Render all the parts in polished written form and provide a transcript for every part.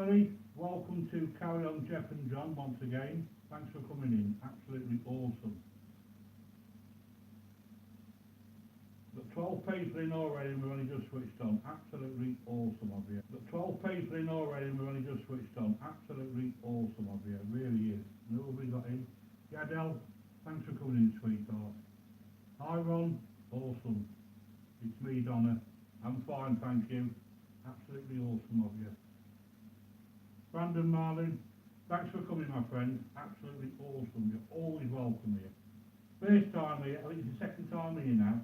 family, welcome to Carry On Jeff and John once again. Thanks for coming in, absolutely awesome. Got 12 people in already and we've only just switched on, absolutely awesome of you. Got 12 people in already and we've only just switched on, absolutely awesome of you, it really is. And who have we got in? Yadel, thanks for coming in, sweetheart. Hi Ron, awesome. It's me, Donna. I'm fine, thank you. Absolutely awesome of you. Brandon Marlin, thanks for coming, my friend. Absolutely awesome. You're always welcome here. First time here, I think it's the second time here now.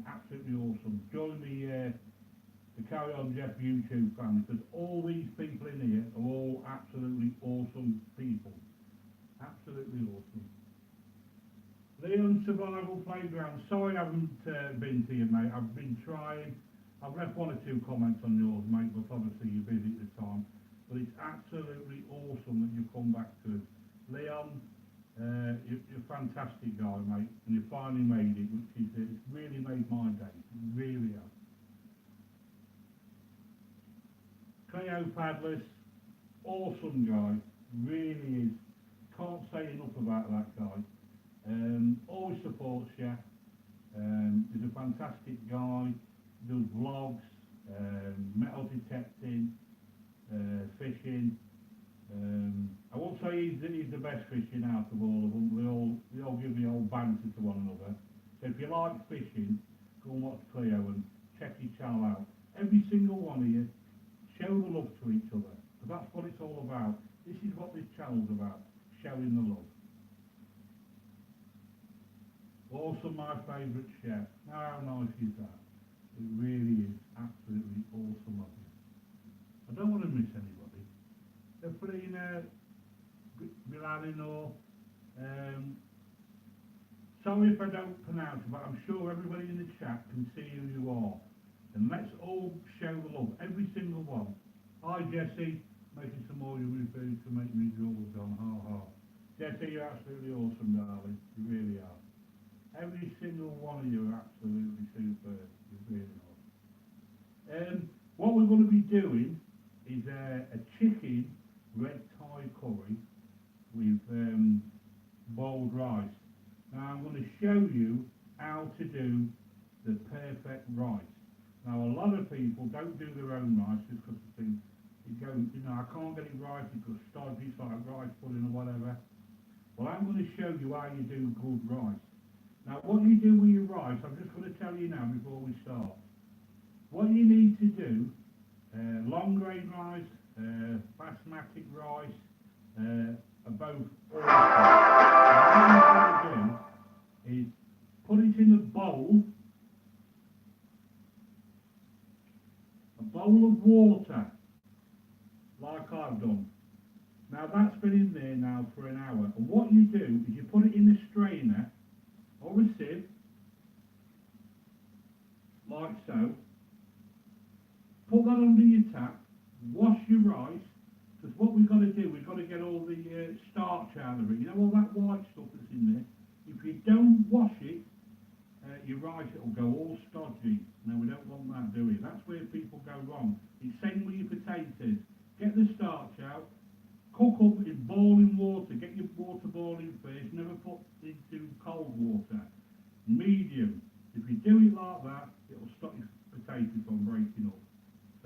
Absolutely awesome. Join the Carry On Jeff YouTube family, because all these people in here are all absolutely awesome people. Absolutely awesome. Leon Survival Playground. Sorry I haven't been to you, mate. I've been trying. I've left one or two comments on yours, mate, but obviously you're busy at the time. But it's absolutely awesome that you've come back to us. Leon, you're a fantastic guy, mate, and you finally made it, which is it's really made my day. It really has. Cleo Padless, awesome guy, really is. Can't say enough about that guy. Always supports you. He's a fantastic guy. Does vlogs, metal detecting, fishing. I won't say he's the best fishing out of all of them. They all give me old banter to one another. So if you like fishing, go and watch Cleo and check his channel out. Every single one of you, show the love to each other. Because that's what it's all about. This is what this channel's about, showing the love. Also my favourite chef. How nice is that? It really is absolutely awesome of you. I don't want to miss anybody. Efrina, Milanino, sorry if I don't pronounce it, but I'm sure everybody in the chat can see who you are. And let's all show the love, every single one. Hi Jesse, making some more yummy food to make me jewels on, ha ha. Jesse, you're absolutely awesome, darling. You really are. Every single one of you are absolutely superb. You really are. What we're going to be doing is a chicken red Thai curry with boiled rice. Now I'm going to show you how to do the perfect rice. Now a lot of people don't do their own rice just because they think it goes, I can't get it right, it goes stodgy, it's like rice pudding or whatever. Well, I'm going to show you how you do good rice. Now what you do with your rice, I'm just going to tell you now before we start. What you need to do, long grain rice, basmati rice, are both awesome. What you're going to do is put it in a bowl of water, like I've done. Now that's been in there now for an hour. And what you do is you put it in a strainer or a sieve, like so. Put that under your tap, wash your rice, because what we've got to do, we've got to get all the starch out of it. You know all that white stuff that's in there? If you don't wash it, your rice, it'll go all stodgy. Now we don't want that, do we? That's where people go wrong. It's same with your potatoes. Get the starch out, cook up in boiling water, get your water boiling first, never put into cold water. Medium. If you do it like that, it'll stop your potatoes from breaking up.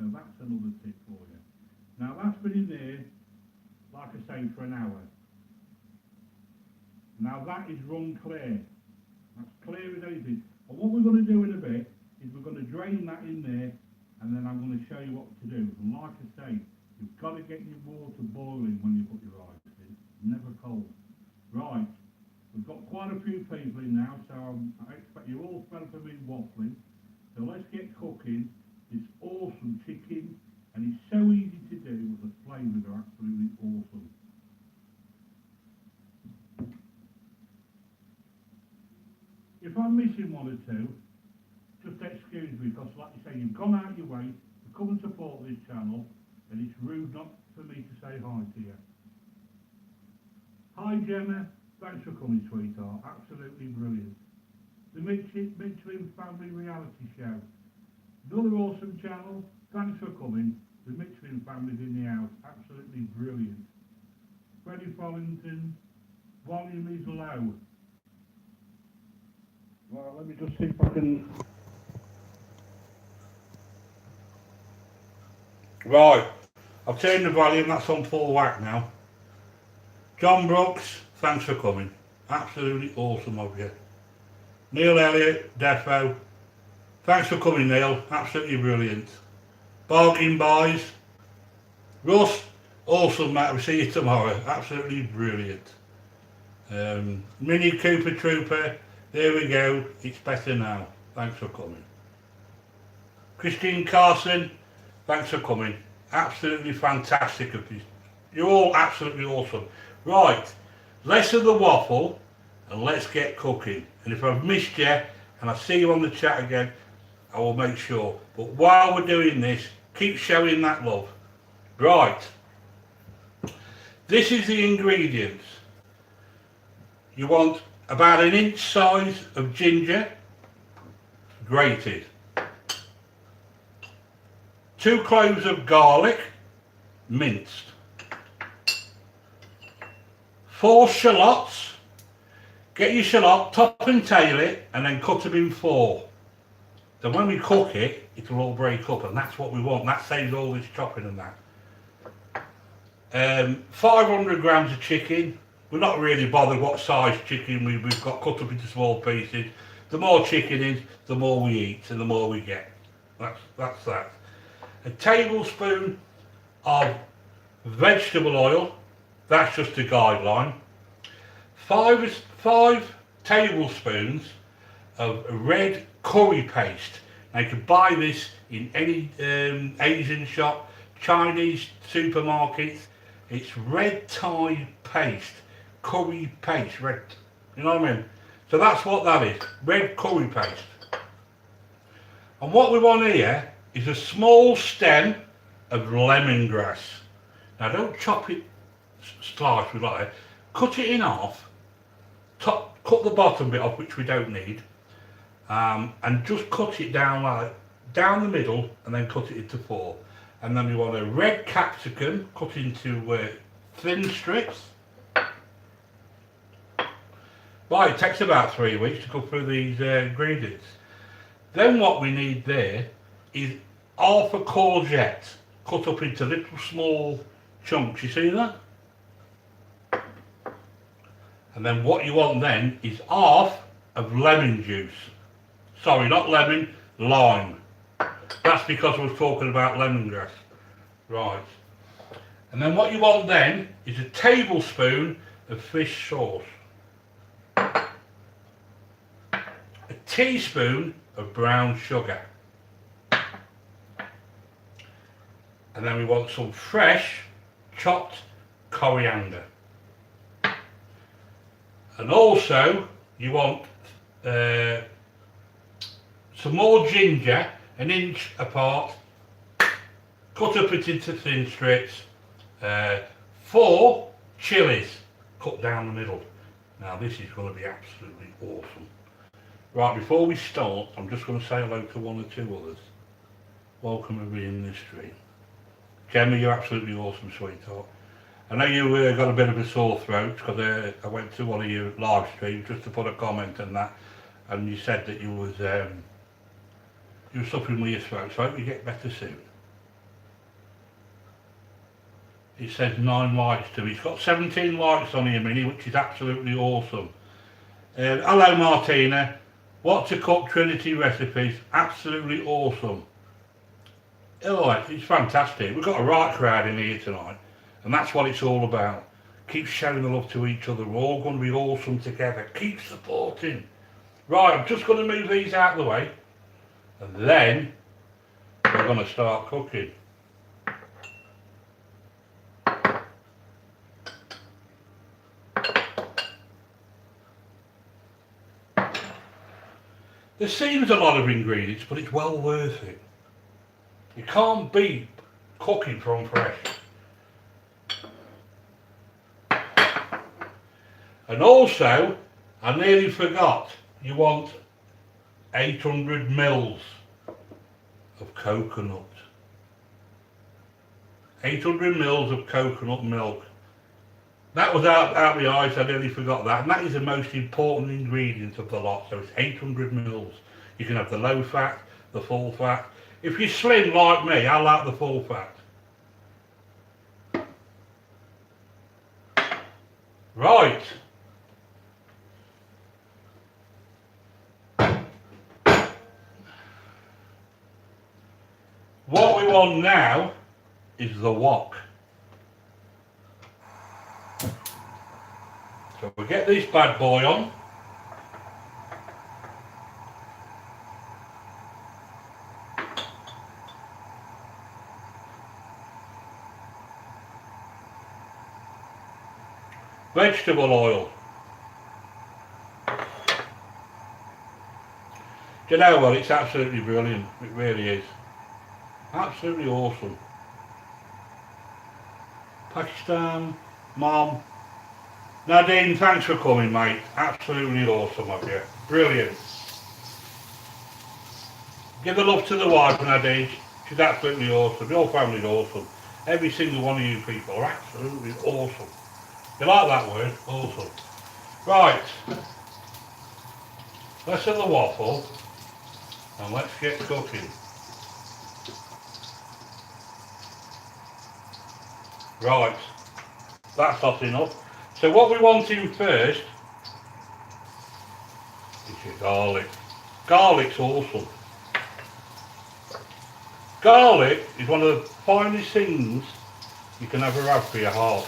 So that's another tip for you. Now that's been in there, like I say, for an hour. Now that is run clear. That's clear as anything. And what we're going to do in a bit is we're going to drain that in there, and then I'm going to show you what to do. And like I say, you've got to get your water boiling when you put your rice in, never cold. Right, we've got quite a few people in now, so I expect you all fell for me waffling. So let's get cooking this awesome chicken, and it's so easy to do, but the flavours are absolutely awesome. If I'm missing one or two, just excuse me, because like you say, you've gone out your way to come and support this channel, and it's rude not for me to say hi to you. Hi Gemma, thanks for coming, sweetheart, absolutely brilliant. The Michelin Family Reality Show, another awesome channel, thanks for coming, The Michelin family's in the house, absolutely brilliant. Freddie Follington, volume is low. Well, let me just see if I can... Right, I've turned the volume, that's on full whack now. John Brooks, thanks for coming. Absolutely awesome of you. Neil Elliott, Defo, thanks for coming Neil, absolutely brilliant. Bargain Boys, Russ, awesome mate, we'll see you tomorrow, absolutely brilliant. Mini Cooper Trooper, there we go, it's better now, thanks for coming. Christine Carson, thanks for coming, absolutely fantastic of you. You're all absolutely awesome. Right, less of the waffle and let's get cooking. And if I've missed you and I see you on the chat again, I will make sure. But while we're doing this, keep showing that love. Right, this is the ingredients. You want about an inch size of ginger, grated. 2 cloves of garlic, minced. 4 shallots. Get your shallot, top and tail it, and then cut them in 4. Then when we cook it, it'll all break up, and that's what we want. That saves all this chopping and that. 500 grams of chicken. We're not really bothered what size chicken we've got cut up into small pieces. The more chicken is, the more we eat and the more we get. That's that. A tablespoon of vegetable oil. That's just a guideline. 5 tablespoons of red curry paste. Now you can buy this in any Asian shop, Chinese supermarkets. It's red Thai paste, curry paste, red, you know what I mean? So that's what that is, red curry paste. And what we want here is a small stem of lemongrass. Now don't chop it slice with like that. Cut it in half, cut the bottom bit off, which we don't need, and just cut it down like down the middle, and then cut it into 4. And then we want a red capsicum cut into thin strips. Right, it takes about 3 weeks to go through these ingredients. Then what we need there is half a courgette cut up into little small chunks. You see that? And then what you want then is half of lemon juice. Sorry, not lemon, lime. That's because I was talking about lemongrass. Right. And then what you want then is a tablespoon of fish sauce. A teaspoon of brown sugar. And then we want some fresh chopped coriander. And also you want some more ginger, an inch apart, cut up it into thin strips. 4 chilies cut down the middle. Now this is going to be absolutely awesome. Right, before we start, I'm just going to say hello to 1 or 2 others. Welcome to being in this stream. Gemma, you're absolutely awesome, sweetheart. I know you got a bit of a sore throat because I went to one of your live streams just to put a comment on that, and you said that you were suffering with your throat, so I hope you get better soon. It says 9 likes to me. It's got 17 likes on here, Minnie, which is absolutely awesome. Hello, Martina. What to cook Trinity recipes? Absolutely awesome. Oh, it's fantastic. We've got a right crowd in here tonight, and that's what it's all about. Keep showing the love to each other. We're all going to be awesome together. Keep supporting. Right, I'm just going to move these out of the way, and then we're going to start cooking. There seems a lot of ingredients, but it's well worth it. You can't beat cooking from fresh. And also, I nearly forgot, you want 800 mils of coconut. 800 mils of coconut milk. That was out the eyes, I nearly forgot that. And that is the most important ingredient of the lot, so it's 800 mils. You can have the low fat, the full fat. If you're slim like me, I like the full fat. Right. What we want now is the wok. So we'll get this bad boy on. Vegetable oil. Do you know what? It's absolutely brilliant. It really is. Absolutely awesome. Pakistan, Mom. Nadine, thanks for coming, mate. Absolutely awesome of you. Brilliant. Give the love to the wife, Nadine. She's absolutely awesome. Your family's awesome. Every single one of you people are absolutely awesome. You like that word? Awesome. Right. Let's have the waffle and let's get cooking. Right. That's hot enough. So what we want in first is your garlic. Garlic's awesome. Garlic is one of the finest things you can ever have for your heart.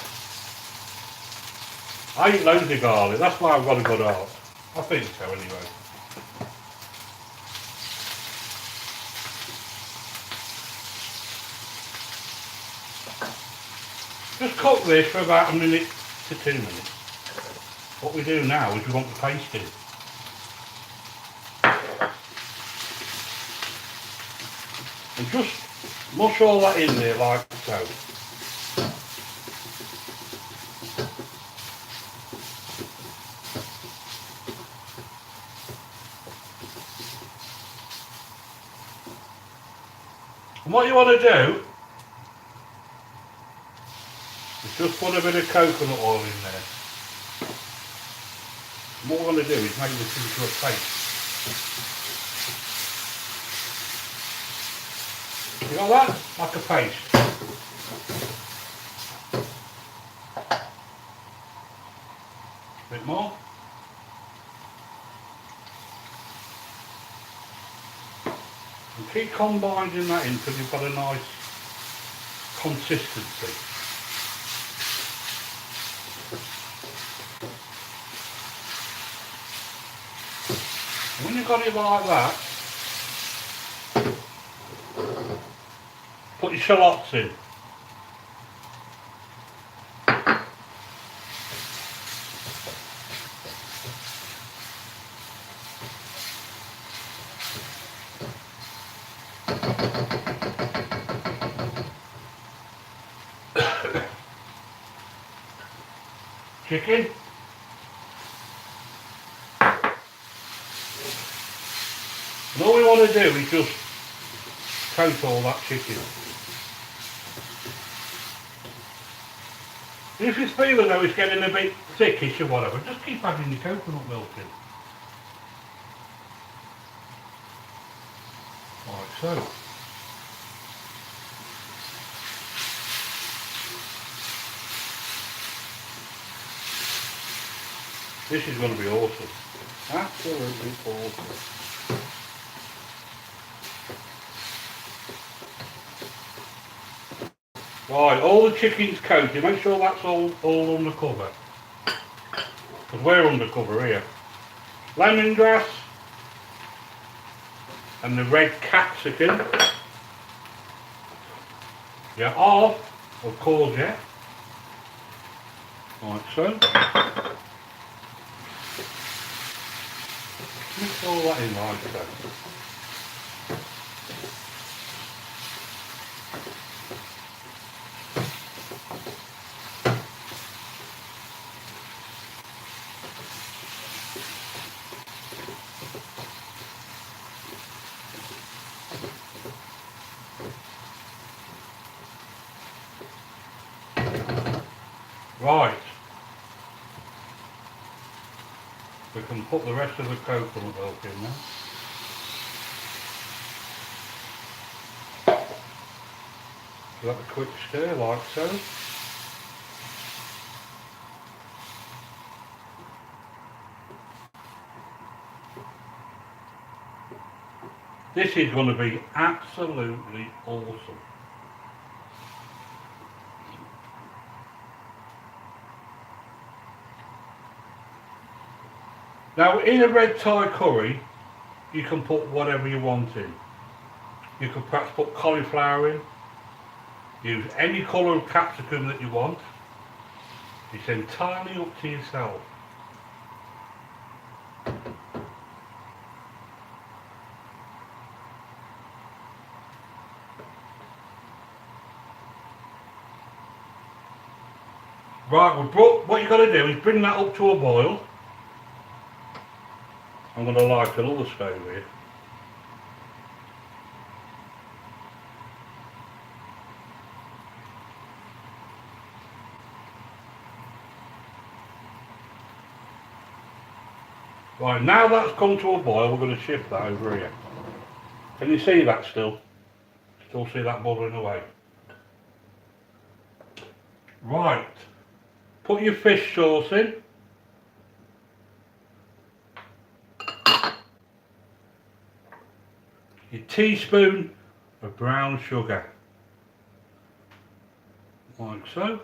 I eat loads of garlic, that's why I've got a good heart. I think so anyway. Just cook this for about 1 minute to 2 minutes. What we do now is we want the paste in. And just mush all that in there like so. And what you want to do is just put a bit of coconut oil in there. And what we're going to do is make this into a paste. You got that? Like a paste. A bit more. And keep combining that in until you've got a nice consistency. And when you've got it like that, put your shallots in. Chicken. And all we want to do is just coat all that chicken. If you feel as though it's getting a bit thickish or whatever, just keep adding your coconut milk in. Like so. This is going to be awesome. Absolutely awesome. Right, all the chicken's coated. Make sure that's all under cover. Because we're under cover here. Lemongrass. And the red capsicum. Your half of courgette. Like so. Mix all that in like so. Right. We can put the rest of the coconut milk in now. Give that a quick stir like so. This is going to be absolutely awesome. Now in a red Thai curry, you can put whatever you want in. You could perhaps put cauliflower in, use any colour of capsicum that you want. It's entirely up to yourself. Right, what you've got to do is bring that up to a boil. I'm going to light another stove here. Right, now that's come to a boil, we're going to shift that over here. Can you see that still? Still see that bubbling away? Right, put your fish sauce in. Your teaspoon of brown sugar, like so.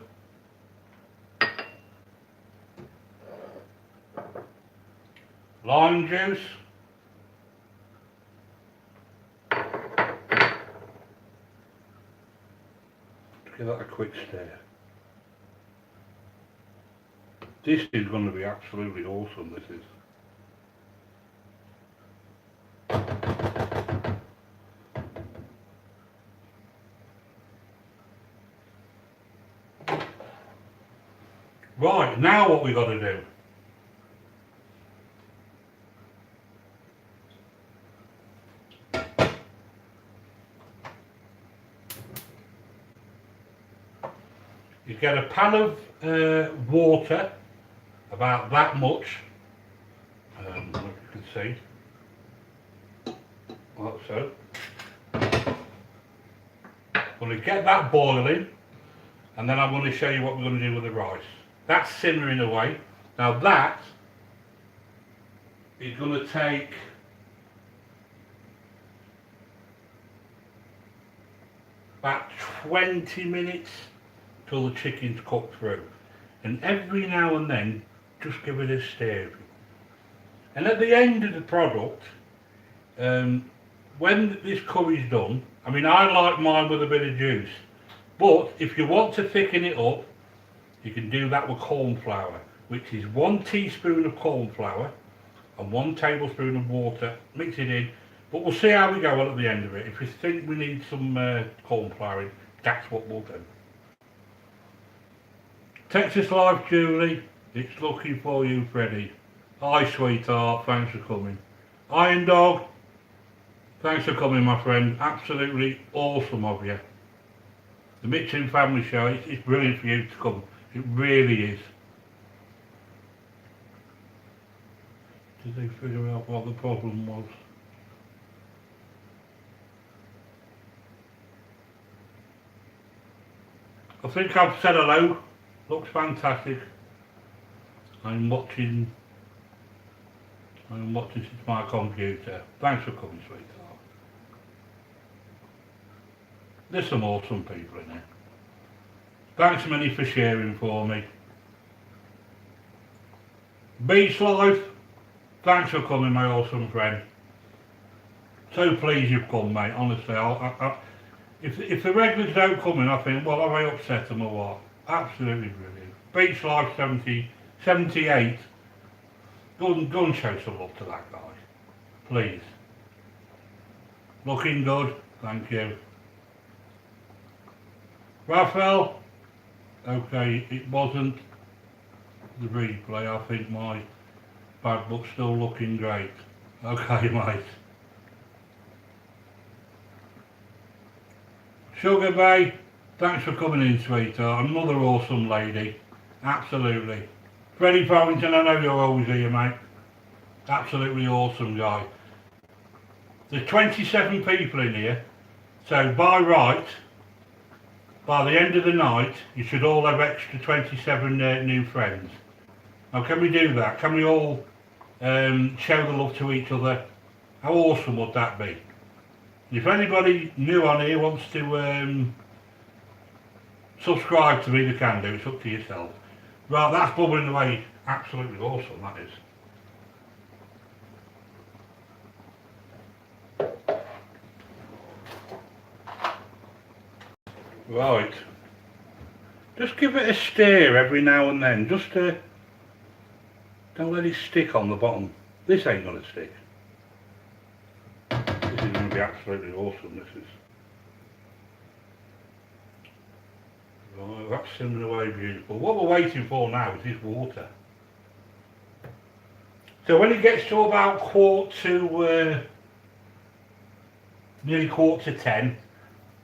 Lime juice. Give that a quick stir. This is going to be absolutely awesome, this is. Right, now what we got to do? You get a pan of water, about that much, you can see, like so. I'm going to get that boiling, and then I'm going to show you what we're going to do with the rice. That's simmering away. Now that is going to take about 20 minutes till the chicken's cooked through. And every now and then, just give it a stir. And at the end of the product, when this curry's done, I mean, I like mine with a bit of juice, but if you want to thicken it up, you can do that with corn flour, which is 1 teaspoon of corn flour and 1 tablespoon of water. Mix it in, but we'll see how we go on at the end of it. If you think we need some corn flour in, that's what we'll do. Texas Life Julie, it's looking for you, Freddie. Hi sweetheart, thanks for coming. Iron Dog, thanks for coming my friend, absolutely awesome of you. The Mitchin Family Show, it's brilliant for you to come, it really is. Did they figure out what the problem was? I think I've said hello. Looks fantastic. I'm watching since my computer. Thanks for coming, sweetheart. There's some awesome people in here. Thanks many for sharing for me. Beach Life, thanks for coming, my awesome friend. So pleased you've come, mate. Honestly, if the regulars don't come in, I think, well, have I upset them or what? Absolutely brilliant. Beach Life 78. Go and show some love to that guy, please. Looking good, thank you. Raphael, okay, it wasn't the replay, I think my bad book's still looking great. Okay, mate. Sugar Bay, thanks for coming in, sweetheart. Another awesome lady. Absolutely. Freddie Farrington, I know you're always here, mate. Absolutely awesome guy. There's 27 people in here, so by right, by the end of the night, you should all have extra 27 new friends. Now, can we do that? Can we all show the love to each other? How awesome would that be? If anybody new on here wants to subscribe to me, they can do. It's up to yourself. Right, that's bubbling away. Absolutely awesome, that is. Right. Just give it a stir every now and then. Just to don't let it stick on the bottom. This ain't gonna stick. This is gonna be absolutely awesome, this is. Right, that's simmering away beautiful. What we're waiting for now is this water. So when it gets to about nearly 9:45,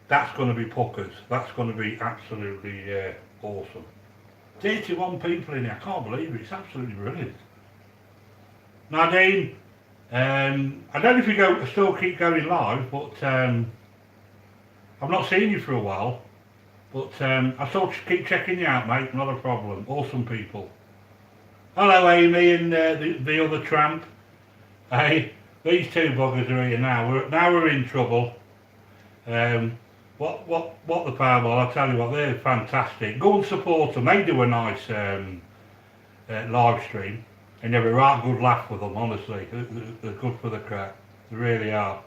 that's going to be puckers. That's going to be absolutely awesome. 31 people in here. I can't believe it. It's absolutely brilliant. Nadine, I don't know if you still keep going live, but I've not seen you for a while. But I still keep checking you out, mate. Not a problem. Awesome people. Hello, Amy and the other tramp. Hey, these two buggers are here now. We're in trouble. What the Powerball? I'll tell you what, they're fantastic. Go and support them. They do a nice live stream, and you have a right good laugh with them. Honestly, they're good for the crack. They really are.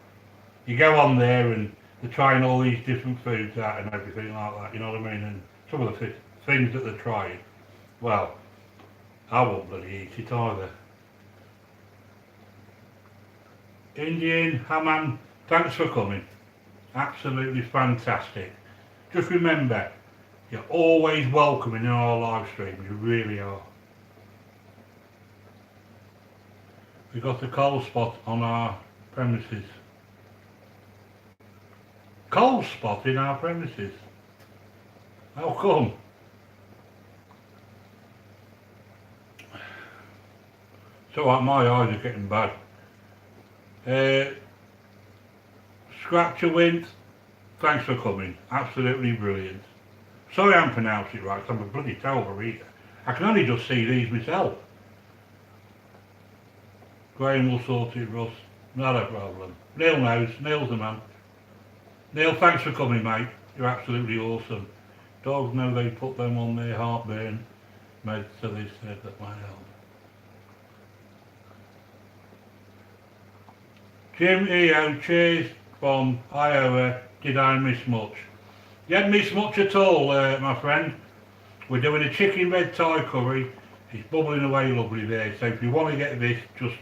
You go on there and they're trying all these different foods out and everything like that. You know what I mean? And some of the things that they're trying. Well, I won't bloody eat it either. Indian, Haman, thanks for coming. Absolutely fantastic. Just remember, you're always welcome in our live stream. You really are. We've got a cold spot on our premises. Cold spot in our premises? How come? So like my eyes are getting bad. Scratcher Wint, thanks for coming. Absolutely brilliant. Sorry I haven't pronounced it right, 'cause I'm a bloody terrible reader. I can only just see these myself. Graham will sort it, Russ. Not a problem. Neil knows. Neil's the man. Neil, thanks for coming, mate. You're absolutely awesome. Dogs know they put them on their heartburn meds, so they said that might help. Jim EO, cheers from Iowa. Did I miss much? You hadn't missed much at all, my friend. We're doing a chicken red Thai curry. It's bubbling away lovely there. So if you want to get this, just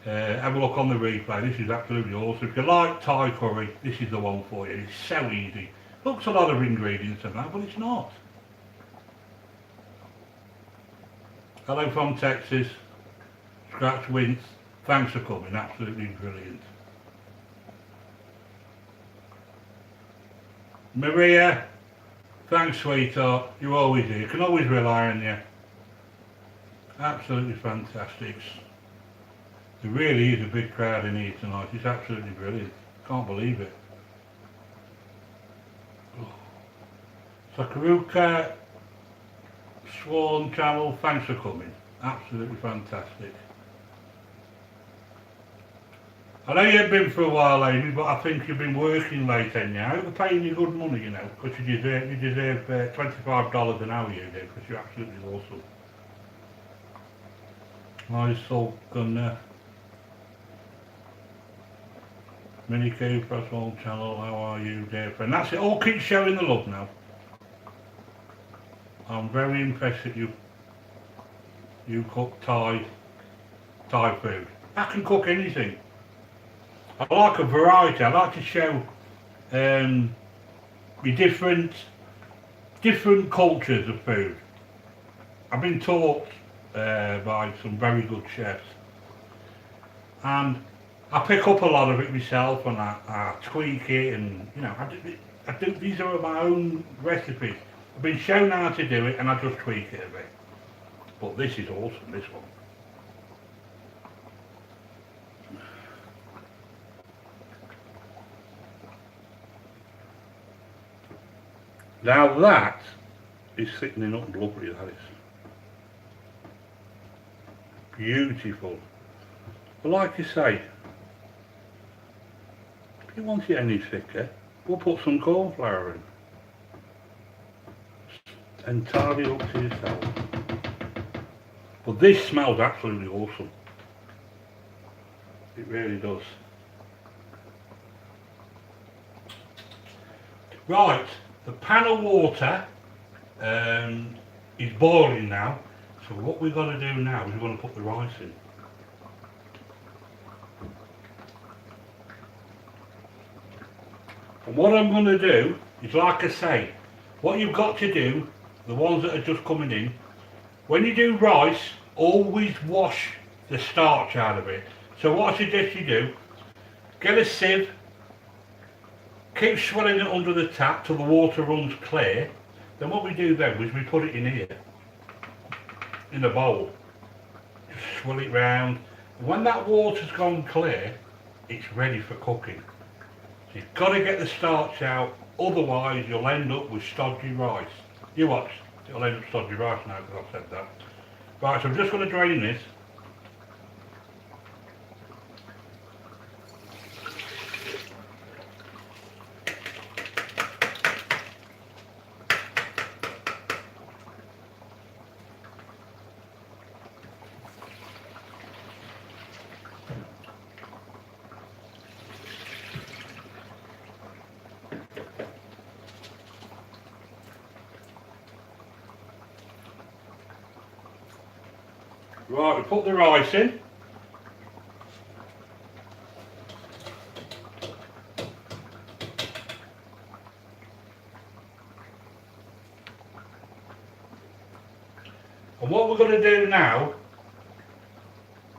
have a look on the replay. This is absolutely awesome. If you like Thai curry, this is the one for you. It's so easy. Looks a lot of ingredients in that, but it's not. Hello from Texas. Scratch Wint. Thanks for coming. Absolutely brilliant. Maria, thanks sweetheart. You're always here. You can always rely on you. Absolutely fantastic. There really is a big crowd in here tonight. It's absolutely brilliant. Can't believe it. Sakaruka, Swan Channel, thanks for coming. Absolutely fantastic. I know you've been for a while, Amy, but I think you've been working late, haven't you? I hope they're paying you good money, you know, because you deserve $25 an hour, you do, because you're absolutely awesome. Nice Soul Gunner. Mini Cooper, Small Channel, how are you, dear friend? That's it, all keep showing the love now. I'm very impressed that you cook Thai food. I can cook anything. I like a variety. I like to show the different cultures of food. I've been taught by some very good chefs, and I pick up a lot of it myself, and I tweak it, and you know, I do. These are my own recipes. I've been shown how to do it and I just tweak it a bit. But this is awesome, this one. Now that is thickening up lovely, that is. Beautiful. But like you say, if you want it any thicker, we'll put some corn flour in. Entirely up to yourself. But this smells absolutely awesome. It really does. Right, the pan of water is boiling now. So what we've got to do now is we're going to put the rice in. And what I'm going to do is, like I say, what you've got to do, the ones that are just coming in, when you do rice, always wash the starch out of it. So what I suggest you do, get a sieve, keep swirling it under the tap till the water runs clear. Then what we do then is we put it in here, in a bowl. Just swirl it round. And when that water's gone clear, it's ready for cooking. So you've got to get the starch out, otherwise you'll end up with stodgy rice. You watch, it'll end up stodgy rice now because I've said that. Right, so I'm just going to drain this. Right, we put the rice in. And what we're going to do now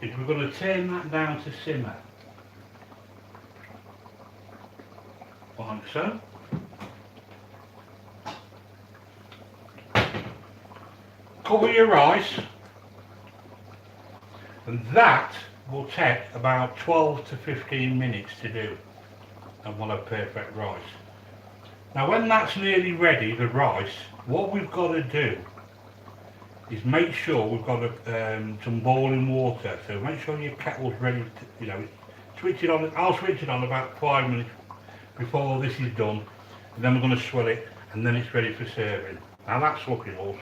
is we're going to turn that down to simmer. Like so. Cover your rice. And that will take about 12 to 15 minutes to do, and we'll have perfect rice. Now when that's nearly ready, the rice, what we've got to do is make sure we've got some boiling water. So make sure your kettle's ready to, switch it on. I'll switch it on about 5 minutes before this is done, and then we're going to swirl it, and then it's ready for serving. Now that's looking awesome.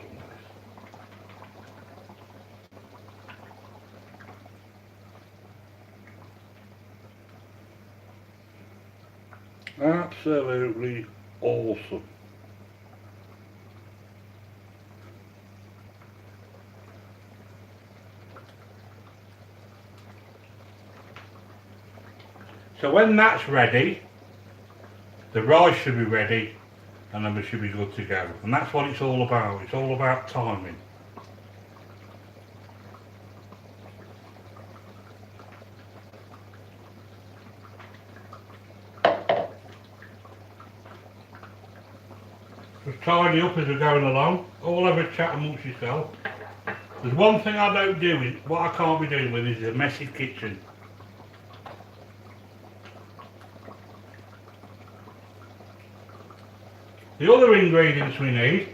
Absolutely awesome. So when that's ready, the rice should be ready, and then we should be good to go. And that's what it's all about. It's all about timing. Just tidy up as we're going along. All have a chat amongst yourself. There's one thing I don't do, is what I can't be doing with is a messy kitchen. The other ingredients we need,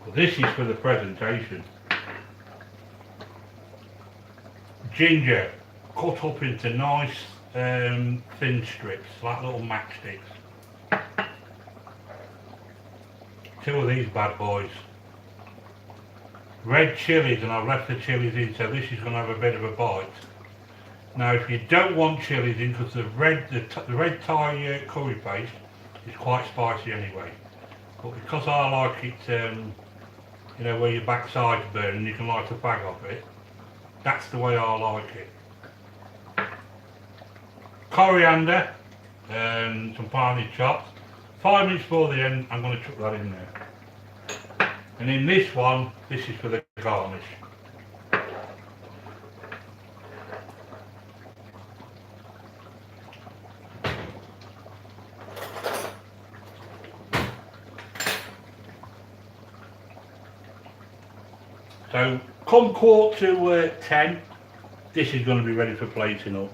well, this is for the presentation. Ginger, cut up into nice thin strips, like little matchsticks. 2 of these bad boys. Red chilies, and I've left the chilies in, so this is going to have a bit of a bite. Now if you don't want chilies in, because the red Thai curry paste is quite spicy anyway, but because I like it, where your backside's burning, you can light a fag off it. That's the way I like it. Coriander, some finely chopped. 5 minutes before the end, I'm going to chuck that in there. And in this one, this is for the garnish. So come 9:45, this is going to be ready for plating up.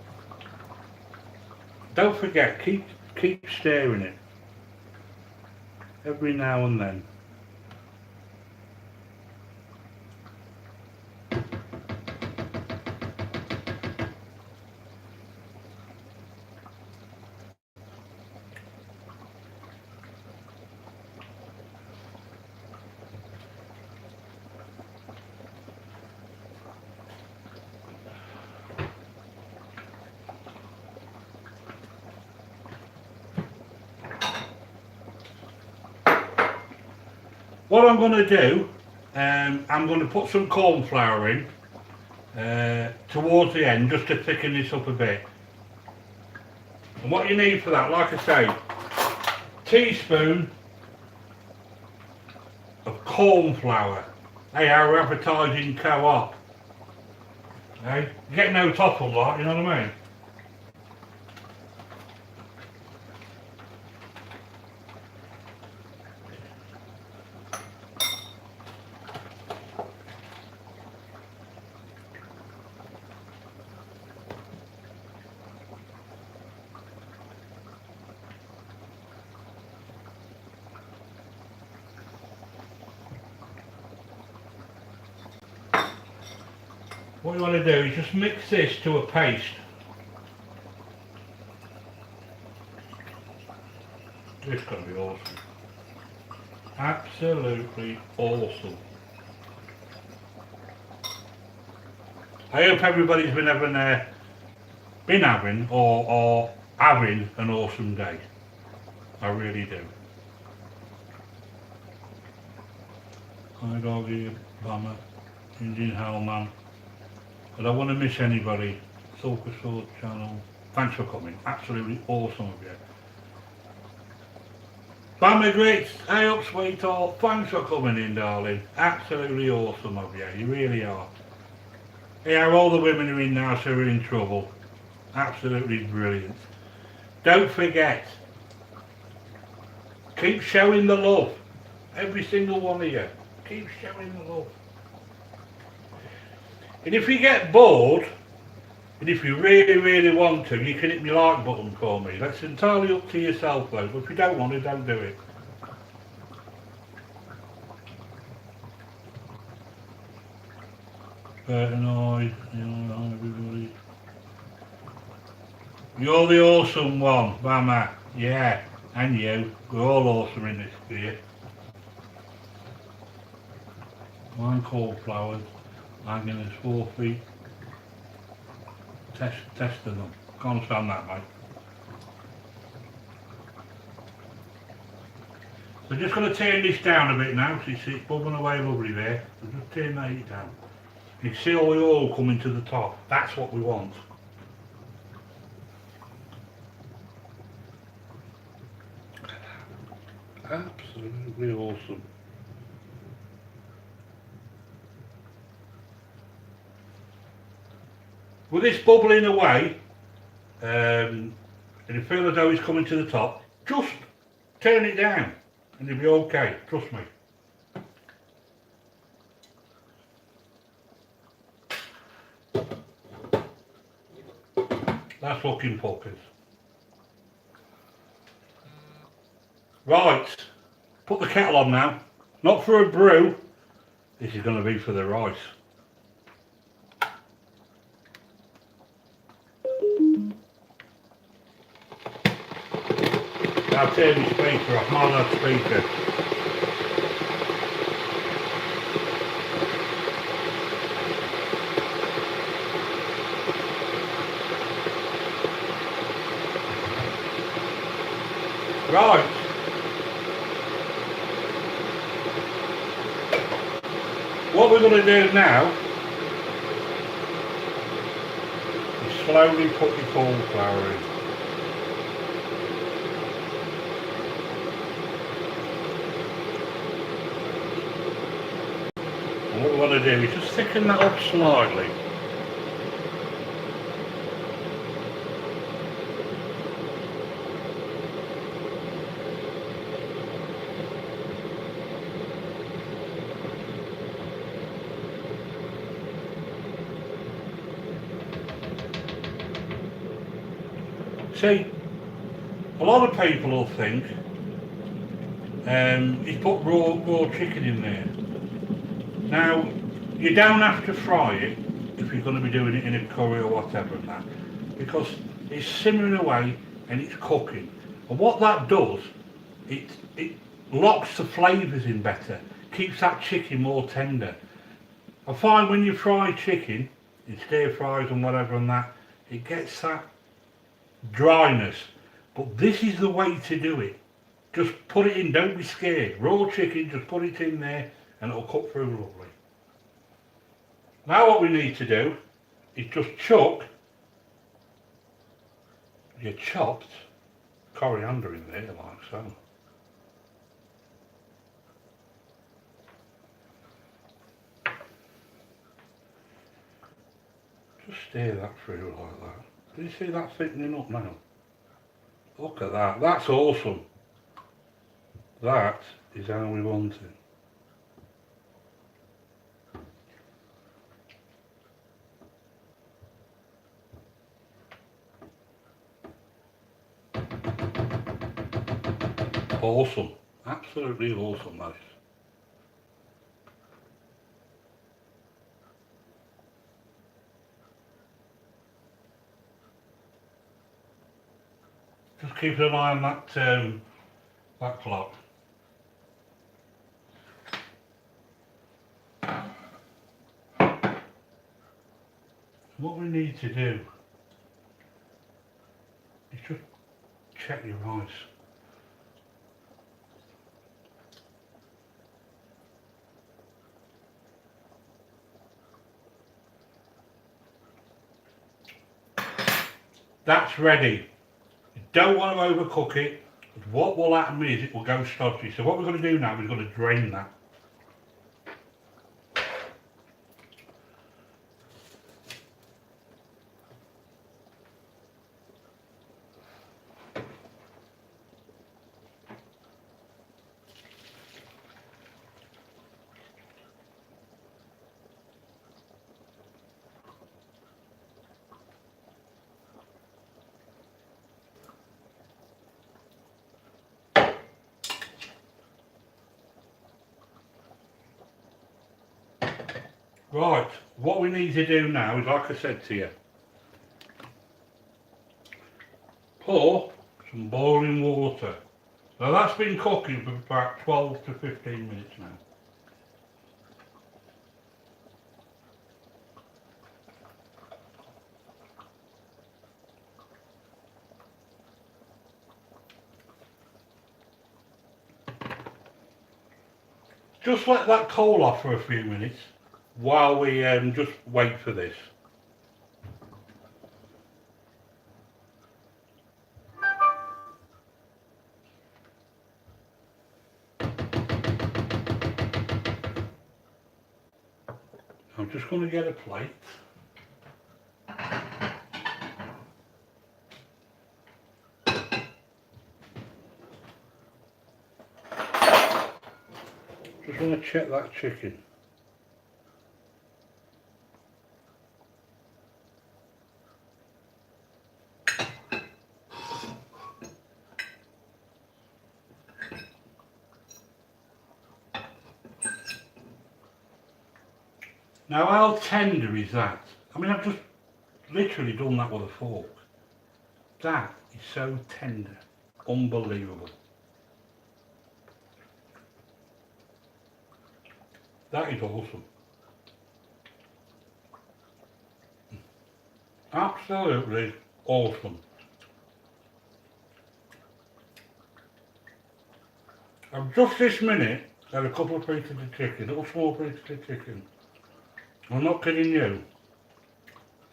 Don't forget, keep stirring it every now and then. What I'm going to do, I'm going to put some corn flour in towards the end just to thicken this up a bit. And what you need for that, like I say, teaspoon of corn flour. Hey, our advertising co-op. Hey, you get no top of that, you know what I mean? What you want to do is just mix this to a paste. This is going to be awesome. Absolutely awesome. I hope everybody's been having or having an awesome day. I really do. Hi doggy, Bummer, Indian Hellman. I don't want to miss anybody. Sulker Sword channel. Thanks for coming. Absolutely awesome of you. Bammer Grits, hey up sweetheart. Thanks for coming in, darling. Absolutely awesome of you. You really are. Yeah, all the women who are in now, so are in trouble. Absolutely brilliant. Don't forget, keep showing the love. Every single one of you. Keep showing the love. And if you get bored, and if you really want to, you can hit the like button for me. That's entirely up to yourself though, but if you don't want to, don't do it. Bert and I, everybody. You're the awesome one, Mama. Yeah, and you. We're all awesome in this sphere. Mine cauliflowers. Hanging is 4 feet. Testing them. Can't stand that, mate. So just going to turn this down a bit now, because it's bubbling away lovely there. So just turn that heat down. You can see all the oil coming to the top. That's what we want. Absolutely awesome. With this bubbling away, and you feel as though it's coming to the top, just turn it down and you'll be okay, trust me. That's looking fuckers. Right, put the kettle on now. Not for a brew, this is going to be for the rice. I'll turn the speaker off, my lad speaker. Right. What we're going to do now is slowly put your cauliflower in. And what we want to do is just thicken that up slightly. See, a lot of people will think he's put raw chicken in there. Now, you don't have to fry it if you're going to be doing it in a curry or whatever and that, because it's simmering away and it's cooking. And what that does, it locks the flavours in better, keeps that chicken more tender. I find when you fry chicken, in stir fries and whatever and that, it gets that dryness. But this is the way to do it. Just put it in, don't be scared. Raw chicken, just put it in there and it'll cook through lovely. Now what we need to do is just chuck your chopped coriander in there like so. Just stir that through like that. Do you see that thickening up now? Look at that, that's awesome. That is how we want it. Awesome, absolutely awesome that is. Just keep an eye on that clock. What we need to do is just check your rice. That's ready. You don't want to overcook it. What will happen is it will go stodgy. So what we're going to do now is we're going to drain that. Right, what we need to do now is, like I said to you, pour some boiling water. Now that's been cooking for about 12 to 15 minutes now. Just let that coal off for a few minutes while we just wait for this. I'm just going to get a plate. Just want to check that chicken. Now how tender is that? I mean, I've just literally done that with a fork. That is so tender. Unbelievable. That is awesome. Absolutely awesome. I've just this minute had a couple of pieces of chicken, little small pieces of chicken. I'm not kidding you.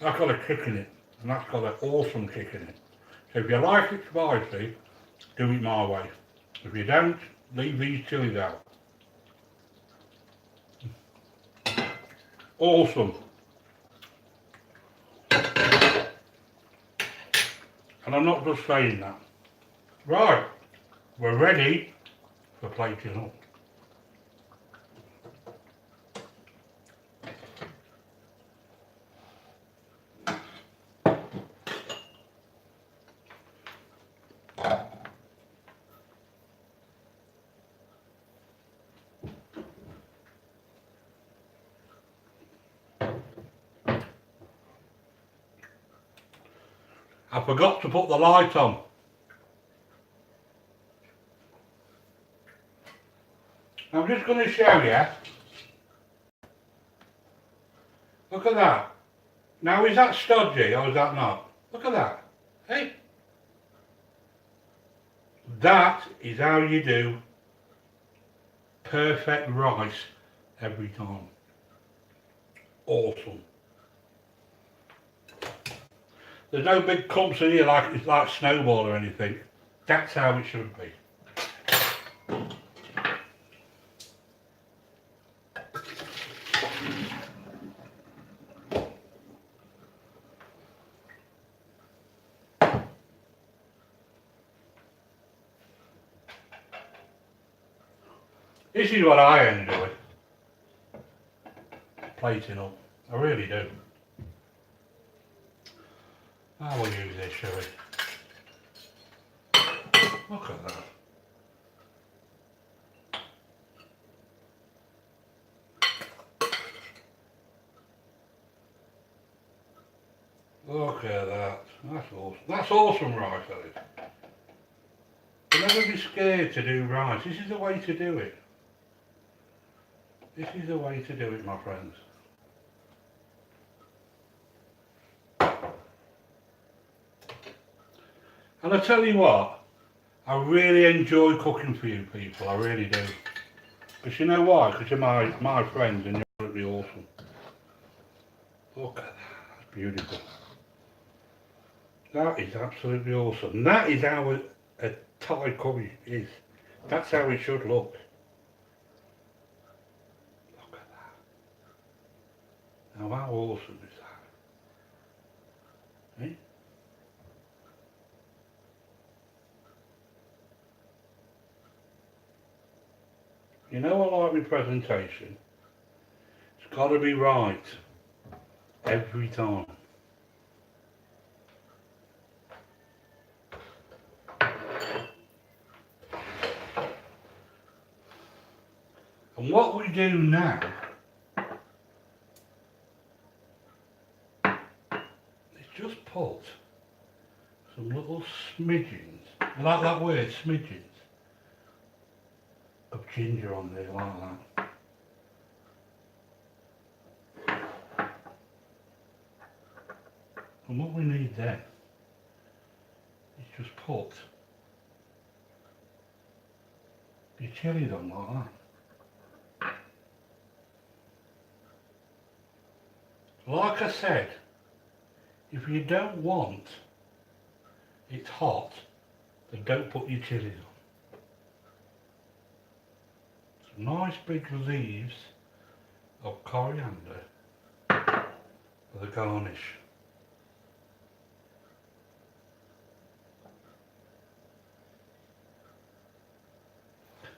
That's got a kick in it, and that's got an awesome kick in it. So if you like it spicy, do it my way. If you don't, leave these chilies out. Awesome. And I'm not just saying that. Right, we're ready for plating up. I forgot to put the light on. I'm just going to show you. Look at that. Now is that stodgy or is that not? Look at that. Hey? That is how you do perfect rice every time. Awesome. There's no big clumps in here like it's like snowball or anything. That's how it should be. This is what I enjoy. Plating up. I really do. I will use this, shall we? Look at that. Look at that. That's awesome. That's awesome rice, that is. Don't never be scared to do rice. This is the way to do it. This is the way to do it, my friends. And I tell you what, I really enjoy cooking for you people, I really do. Because you know why? Because you're my friends and you're absolutely awesome. Look at that, that's beautiful. That is absolutely awesome. That is how a Thai curry is. That's how it should look. Look at that. Now how awesome is that? Eh? You know I like my presentation. It's got to be right. Every time. And what we do now is just put some little smidgens, I like that word, smidgens, of ginger on there like that. And what we need then is just put your chillies on like that. Like I said, if you don't want it hot, then don't put your chillies on. Some nice big leaves of coriander for the garnish.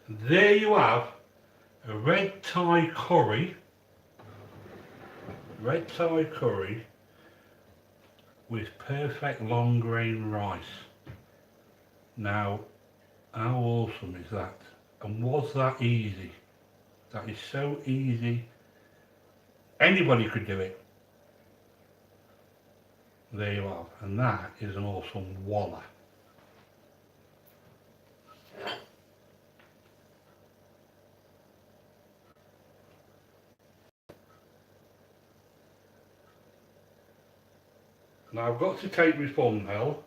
And there you have a red Thai curry. Red Thai curry with perfect long grain rice. Now, how awesome is that? And was that easy? That is so easy. Anybody could do it. There you are. And that is an awesome wallah. Now I've got to take my thumbnail.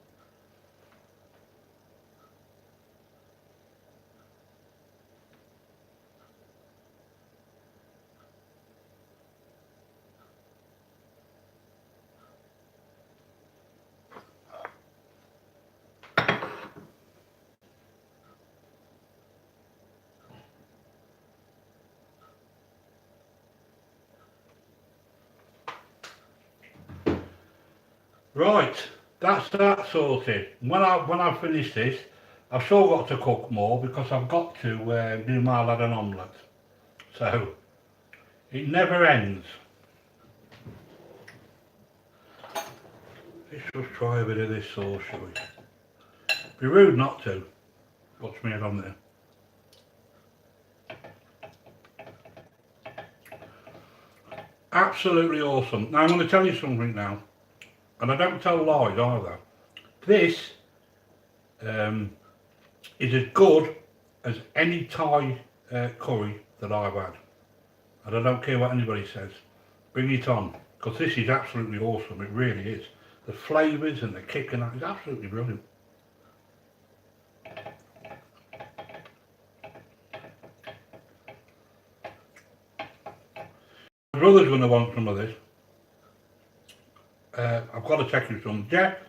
Right, that's that sorted. When I finish this, I've still got to cook more because I've got to do marmalade and omelette. So, it never ends. Let's just try a bit of this sauce, shall we? Be rude not to. What's made on there? Absolutely awesome. Now I'm going to tell you something now. And I don't tell lies either. This is as good as any Thai curry that I've had. And I don't care what anybody says. Bring it on, because this is absolutely awesome. It really is. The flavours and the kick and that is absolutely brilliant. My brother's going to want some of this. I've got to take you some. Jack,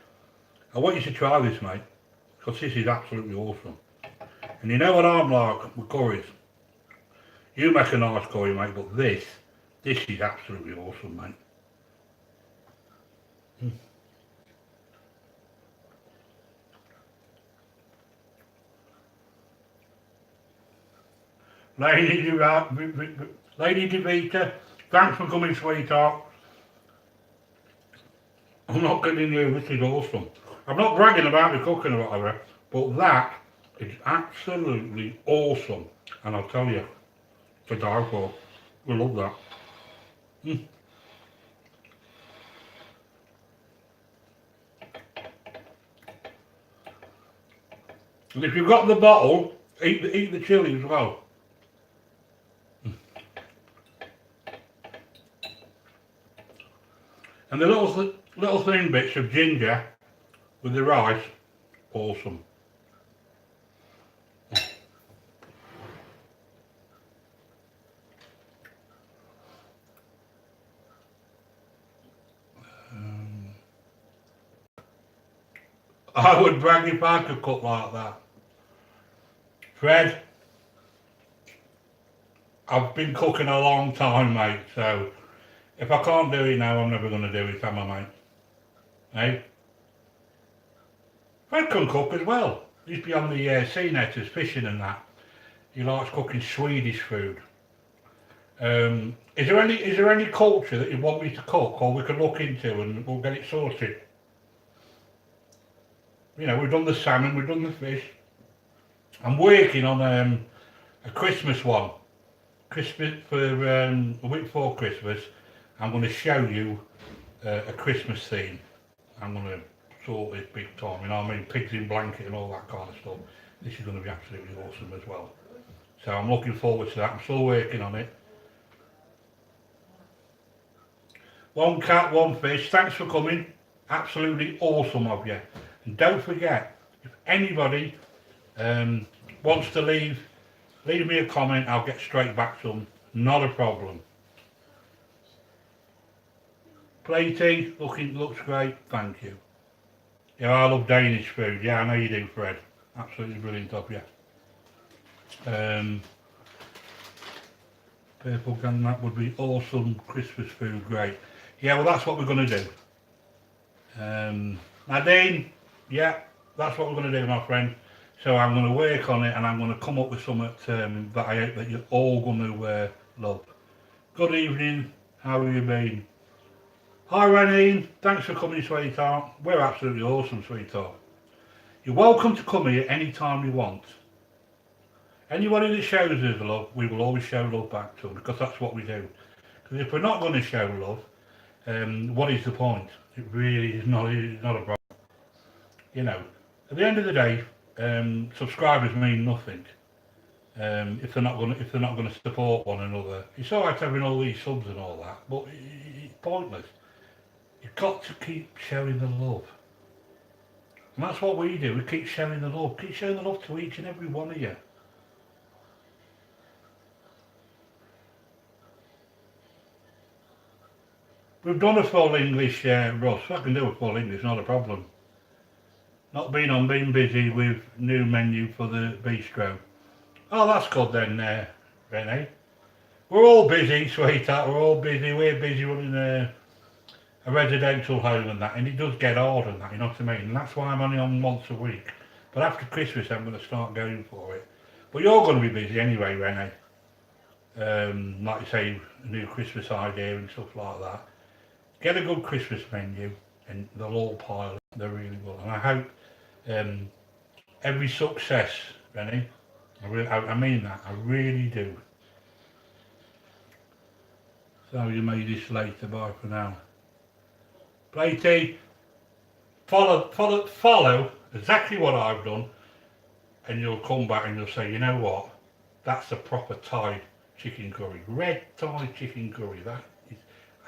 I want you to try this, mate, because this is absolutely awesome. And you know what I'm like with curries? You make a nice curry, mate, but this is absolutely awesome, mate. Lady Devita, thanks for coming, sweetheart. I'm not kidding you, this is awesome. I'm not bragging about the cooking or whatever, but that is absolutely awesome. And I'll tell you, to die for, we love that. And if you've got the bottle, eat the chilli as well. And the little thin bits of ginger with the rice, awesome. I would brag if I could cook like that. Fred, I've been cooking a long time, mate, so if I can't do it now, I'm never going to do it, am I, mate? Eh? Fred can cook as well. He's beyond the sea netters, fishing and that. He likes cooking Swedish food. Is there any culture that you want me to cook, or we can look into and we'll get it sorted? You know, we've done the salmon, we've done the fish. I'm working on a Christmas one. Christmas for a week before Christmas. I'm going to show you a Christmas theme. I'm going to sort this big time. You know what I mean? Pigs in blanket and all that kind of stuff. This is going to be absolutely awesome as well. So I'm looking forward to that. I'm still working on it. One cat, one fish. Thanks for coming. Absolutely awesome of you. And don't forget, if anybody wants to leave me a comment. I'll get straight back to them. Not a problem. Platy, looks great. Thank you. Yeah, I love Danish food. Yeah, I know you do, Fred. Absolutely brilliant of you. Purple can, that would be awesome Christmas food, great. Yeah, well that's what we're going to do. Nadine, yeah, that's what we're going to do, my friend. So I'm going to work on it and I'm going to come up with something that I hope that you're all going to love. Good evening, how have you been? Hi Renine, thanks for coming, sweetheart. We're absolutely awesome, sweetheart. You're welcome to come here any time you want. Anybody that shows us love, we will always show love back to them, because that's what we do. Because if we're not going to show love, what is the point? It really is not a problem. You know, at the end of the day, subscribers mean nothing if they're not going to support one another. It's all right having all these subs and all that, but it's pointless. You've got to keep showing the love, and that's what we do. We keep showing the love. Keep showing the love to each and every one of you. We've done a full English, Ross. I can do a full English, not a problem. Not been busy with new menu for the bistro. Oh, that's good then, Renee. We're all busy, sweetheart. We're all busy. We're busy running a residential home and that, and it does get hard and that, you know what I mean? And that's why I'm only on once a week. But after Christmas, I'm going to start going for it. But you're going to be busy anyway, Renee. Like you say, a new Christmas idea and stuff like that. Get a good Christmas menu, and they'll all pile up. They really will. And I hope every success, Rennie. I mean that. I really do. So you made this later. Bye for now. Platy, Follow exactly what I've done, and you'll come back and you'll say, you know what, that's a proper Thai chicken curry, red Thai chicken curry. That is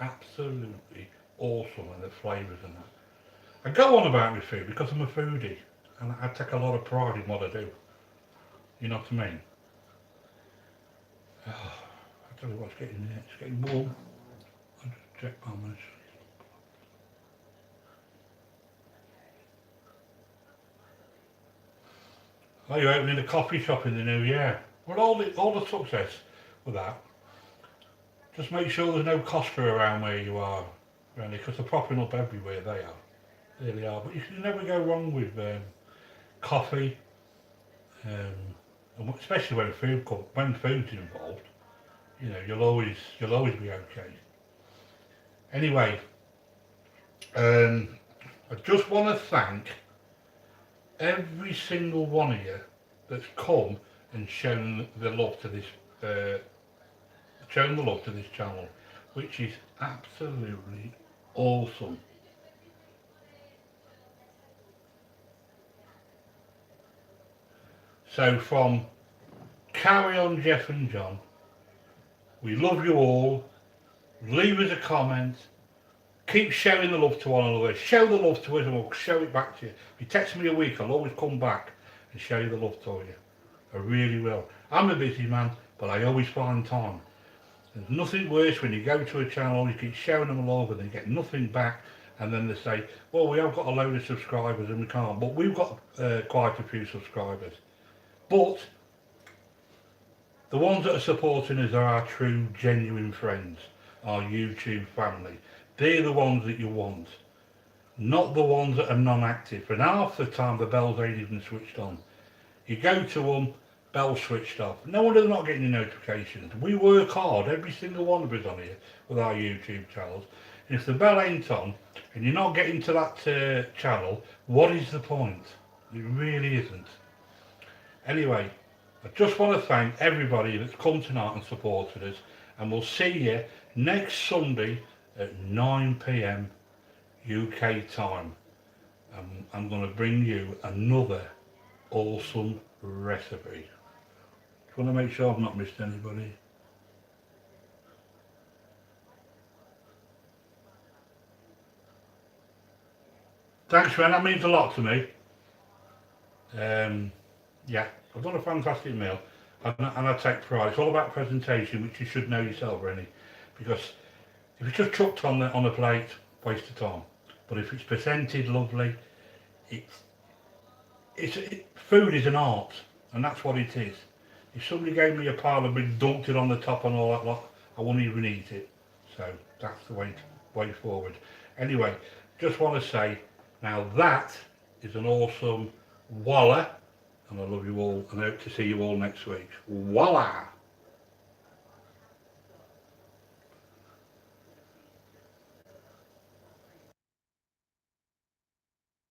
absolutely awesome, and the flavours and that. I go on about my food because I'm a foodie, and I take a lot of pride in what I do. You know what I mean? Oh, I tell you what's getting there. It's getting warm. I'll just check my mess. Are you opening a coffee shop in the new year? Well, all the success with that. Just make sure there's no Costa around where you are, really, because they're popping up everywhere. They are, they really are. But you can never go wrong with coffee, and especially when food's involved. You know, you'll always be okay. Anyway, I just want to thank every single one of you that's come and shown the love to this channel, which is absolutely awesome. So from Carry On Jeff and John, we love you all. Leave us a comment. Keep showing the love to one another. Show the love to us and we'll show it back to you. If you text me a week, I'll always come back and show you the love to you. I really will. I'm a busy man, but I always find time. There's nothing worse when you go to a channel, you keep showing them love and they get nothing back, and then they say, well, we have got a load of subscribers and we can't. But we've got quite a few subscribers. But the ones that are supporting us are our true, genuine friends, our YouTube family. They're the ones that you want, not the ones that are non-active. And half the time the bells ain't even switched on. You go to them, bell switched off. No wonder they're not getting your notifications. We work hard, every single one of us on here, with our YouTube channels. And if the bell ain't on, and you're not getting to that channel, what is the point? It really isn't. Anyway, I just want to thank everybody that's come tonight and supported us. And we'll see you next Sunday at 9 PM UK time. I'm going to bring you another awesome recipe. Just want to make sure I've not missed anybody. Thanks, man. That means a lot to me. Yeah, I've done a fantastic meal, and I take pride. It's all about presentation, which you should know yourself, really, because if it's just chucked on a plate, waste of time. But if it's presented lovely, food is an art, and that's what it is. If somebody gave me a pile of big, dunked it on the top and all that lot, I wouldn't even eat it. So that's the way forward. Anyway, just want to say, now that is an awesome voila, and I love you all, and I hope to see you all next week. Voila!